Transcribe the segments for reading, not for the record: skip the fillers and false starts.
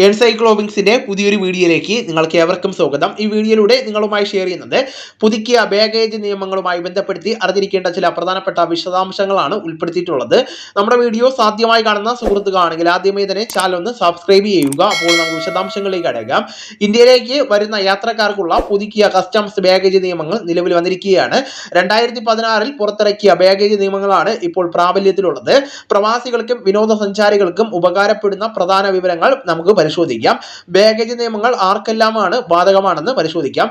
എൻസൈക്ലോബിങ്സിന്റെ പുതിയൊരു വീഡിയോയിലേക്ക് നിങ്ങൾക്ക് ഏവർക്കും സ്വാഗതം. ഈ വീഡിയോയിലൂടെ നിങ്ങളുമായി ഷെയർ ചെയ്യുന്നത് പുതുക്കിയ ബാഗേജ് നിയമങ്ങളുമായി ബന്ധപ്പെടുത്തി അറിഞ്ഞിരിക്കേണ്ട ചില പ്രധാനപ്പെട്ട വിശദാംശങ്ങളാണ് ഉൾപ്പെടുത്തിയിട്ടുള്ളത്. നമ്മുടെ വീഡിയോ സാധ്യമായി കാണുന്ന സുഹൃത്തുക്കളാണെങ്കിൽ ആദ്യമേ തന്നെ ചാനൽ ഒന്ന് സബ്സ്ക്രൈബ് ചെയ്യുക. അപ്പോൾ നമുക്ക് വിശദാംശങ്ങളിലേക്ക് അടക്കാം. ഇന്ത്യയിലേക്ക് വരുന്ന യാത്രക്കാർക്കുള്ള പുതുക്കിയ കസ്റ്റംസ് ബാഗേജ് നിയമങ്ങൾ നിലവിൽ വന്നിരിക്കുകയാണ്. 2016 പുറത്തിറക്കിയ ബാഗേജ് നിയമങ്ങളാണ് ഇപ്പോൾ പ്രാബല്യത്തിലുള്ളത്. പ്രവാസികൾക്കും വിനോദസഞ്ചാരികൾക്കും ഉപകാരപ്പെടുന്ന പ്രധാന വിവരങ്ങൾ നമുക്ക് പരിശോധിക്കാം. ബാഗേജ് നിയമങ്ങൾ ആർക്കെല്ലാമാണ് ബാധകമാണെന്ന് പരിശോധിക്കാം.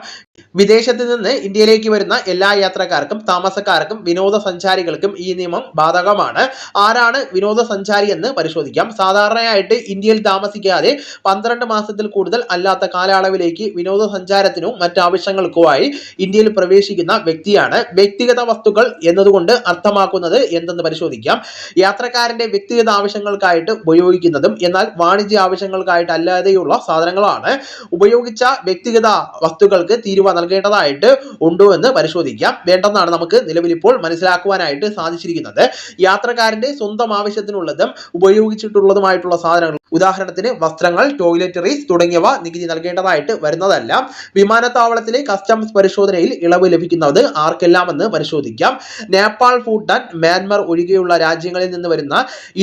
വിദേശത്ത് നിന്ന് ഇന്ത്യയിലേക്ക് വരുന്ന എല്ലാ യാത്രക്കാർക്കും താമസക്കാർക്കും വിനോദസഞ്ചാരികൾക്കും ഈ നിയമം ബാധകമാണ്. ആരാണ് വിനോദസഞ്ചാരി എന്ന് പരിശോധിക്കാം. സാധാരണയായിട്ട് ഇന്ത്യയിൽ താമസിക്കാതെ 12 മാസത്തിൽ കൂടുതൽ അല്ലാത്ത കാലയളവിലേക്ക് വിനോദസഞ്ചാരത്തിനും മറ്റാവശ്യങ്ങൾക്കുമായി ഇന്ത്യയിൽ പ്രവേശിക്കുന്ന വ്യക്തിയാണ്. വ്യക്തിഗത വസ്തുക്കൾ എന്നതുകൊണ്ട് അർത്ഥമാക്കുന്നത് എന്തെന്ന് പരിശോധിക്കാം. യാത്രക്കാരന്റെ വ്യക്തിഗത ആവശ്യങ്ങൾക്കായിട്ട് ഉപയോഗിക്കുന്നതും എന്നാൽ വാണിജ്യ ആവശ്യങ്ങൾക്കായിട്ട് അല്ലാതെയുള്ള സാധനങ്ങളാണ്. ഉപയോഗിച്ച വ്യക്തിഗത വസ്തുക്കൾക്ക് തീരുവ നൽകേണ്ടതായിട്ട് ഉണ്ടോ എന്ന് പരിശോധിക്കാം. വേണ്ടെന്നാണ് നമുക്ക് നിലവിൽ ഇപ്പോൾ മനസ്സിലാക്കുവാനായിട്ട് സാധിച്ചിരിക്കുന്നത്. യാത്രക്കാരന്റെ സ്വന്തം ആവശ്യത്തിനുള്ളതും ഉപയോഗിച്ചിട്ടുള്ളതുമായിട്ടുള്ള സാധനങ്ങൾ, ഉദാഹരണത്തിന് വസ്ത്രങ്ങൾ, ടോയ്ലറ്ററീസ് തുടങ്ങിയവ നികുതി നൽകേണ്ടതായിട്ട് വരുന്നതല്ല. വിമാനത്താവളത്തിലെ കസ്റ്റംസ് പരിശോധനയിൽ ഇളവ് ലഭിക്കുന്നത് ആർക്കെല്ലാം എന്ന് പരിശോധിക്കാം. നേപ്പാൾ, ഭൂട്ടാൻ, മ്യാൻമർ ഒഴികെയുള്ള രാജ്യങ്ങളിൽ നിന്ന് വരുന്ന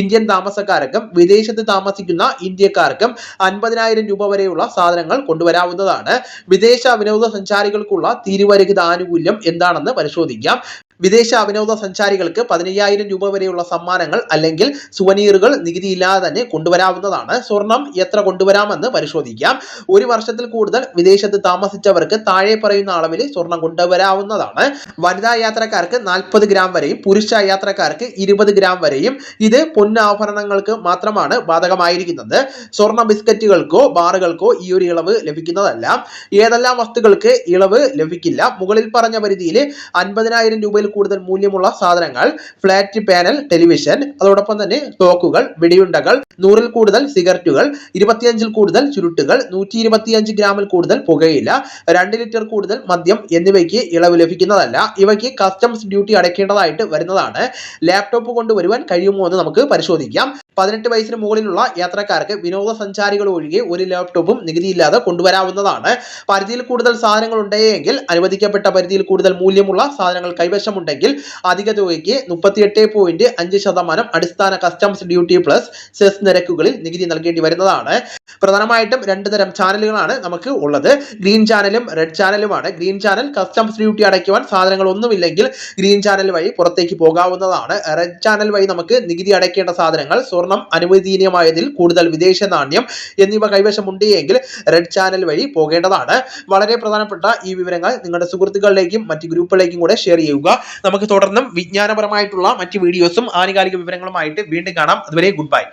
ഇന്ത്യൻ താമസക്കാർക്കും വിദേശത്ത് താമസിക്കുന്ന ഇന്ത്യക്കാർക്കും 50,000 രൂപ വരെയുള്ള സാധനങ്ങൾ കൊണ്ടുവരാവുന്നതാണ്. വിദേശ വിനോദസഞ്ചാരികൾക്കുള്ള തീരുവരഹിത ആനുകൂല്യം എന്താണെന്ന് പരിശോധിക്കാം. വിദേശ വിനോദസഞ്ചാരികൾക്ക് 15,000 രൂപ വരെയുള്ള സമ്മാനങ്ങൾ അല്ലെങ്കിൽ സുവനീറുകൾ നികുതിയില്ലാതെ തന്നെ കൊണ്ടുവരാവുന്നതാണ്. സ്വർണം എത്ര കൊണ്ടുവരാമെന്ന് പരിശോധിക്കാം. 1 വർഷത്തിൽ കൂടുതൽ വിദേശത്ത് താമസിച്ചവർക്ക് താഴെ പറയുന്ന അളവിൽ സ്വർണം കൊണ്ടുവരാവുന്നതാണ്. വനിതാ യാത്രക്കാർക്ക് 40 ഗ്രാം വരെയും പുരുഷ യാത്രക്കാർക്ക് 20 ഗ്രാം വരെയും. ഇത് പൊന്നാഭരണങ്ങൾക്ക് മാത്രമാണ് ബാധകമായിരിക്കുന്നത്. സ്വർണ്ണ ബിസ്ക്കറ്റുകൾക്കോ ബാറുകൾക്കോ ഈ ഒരു ഇളവ് ലഭിക്കുന്നതല്ല. ഏതെല്ലാം വസ്തുക്കൾക്ക് ഇളവ് ലഭിക്കില്ല? മുകളിൽ പറഞ്ഞ പരിധിയിൽ 50,000 രൂപയിൽ കൂടുതൽ മൂല്യമുള്ള സാധനങ്ങൾ, ഫ്ലാറ്റ് പാനൽ ടെലിവിഷൻ, അതോടൊപ്പം തന്നെ തോക്കുകൾ, വെടിയുണ്ടകൾ, 100-ൽ കൂടുതൽ സിഗരറ്റുകൾ, 25-ൽ കൂടുതൽ ചുരുട്ടുകൾ, 125 ഗ്രാമിൽ കൂടുതൽ പുകയില, 2 ലിറ്റർ കൂടുതൽ മദ്യം എന്നിവയ്ക്ക് ഇളവ് ലഭിക്കുന്നതല്ല. ഇവയ്ക്ക് കസ്റ്റംസ് ഡ്യൂട്ടി അടയ്ക്കേണ്ടതായിട്ട് വരുന്നതാണ്. ലാപ്ടോപ്പ് കൊണ്ടുവരുവാൻ കഴിയുമോ എന്ന് നമുക്ക് പരിശോധിക്കാം. 18 വയസ്സിന് മുകളിലുള്ള യാത്രക്കാർക്ക് വിനോദസഞ്ചാരികൾ ഒഴികെ ഒരു ലാപ്ടോപ്പും നികുതിയില്ലാതെ കൊണ്ടുവരാവുന്നതാണ്. പരിധിയിൽ കൂടുതൽ സാധനങ്ങൾ ഉണ്ടെങ്കിൽ, അനുവദിക്കപ്പെട്ട പരിധിയിൽ കൂടുതൽ മൂല്യമുള്ള സാധനങ്ങൾ കൈവശമുണ്ടെങ്കിൽ അധിക തുകയ്ക്ക് 38.5% അടിസ്ഥാന കസ്റ്റംസ് ഡ്യൂട്ടി പ്ലസ് സെസ് നിരക്കുകളിൽ നികുതി നൽകേണ്ടി വരുന്നതാണ്. പ്രധാനമായിട്ടും 2 തരം ചാനലുകളാണ് നമുക്ക് ഉള്ളത്. ഗ്രീൻ ചാനലും റെഡ് ചാനലുമാണ്. ഗ്രീൻ ചാനൽ കസ്റ്റംസ് ഡ്യൂട്ടി അടയ്ക്കുവാൻ സാധനങ്ങൾ ഒന്നുമില്ലെങ്കിൽ ഗ്രീൻ ചാനൽ വഴി പുറത്തേക്ക് പോകാവുന്നതാണ്. റെഡ് ചാനൽ വഴി നമുക്ക് നികുതി അടയ്ക്കേണ്ട സാധനങ്ങൾ, സ്വർണം, അനുവദനീയമായതിൽ കൂടുതൽ വിദേശ നാണ്യം എന്നിവ കൈവശമുണ്ടെങ്കിൽ റെഡ് ചാനൽ വഴി പോകേണ്ടതാണ്. വളരെ പ്രധാനപ്പെട്ട ഈ വിവരങ്ങൾ നിങ്ങളുടെ സുഹൃത്തുക്കളിലേക്കും മറ്റ് ഗ്രൂപ്പുകളിലേക്കും കൂടെ ഷെയർ ചെയ്യുക. നമുക്ക് തുടർന്നും വിജ്ഞാനപരമായിട്ടുള്ള മറ്റ് വീഡിയോസും ആനുകാലിക വിവരങ്ങളുമായിട്ട് വീണ്ടും കാണാം. അതുവരെ ഗുഡ് ബൈ.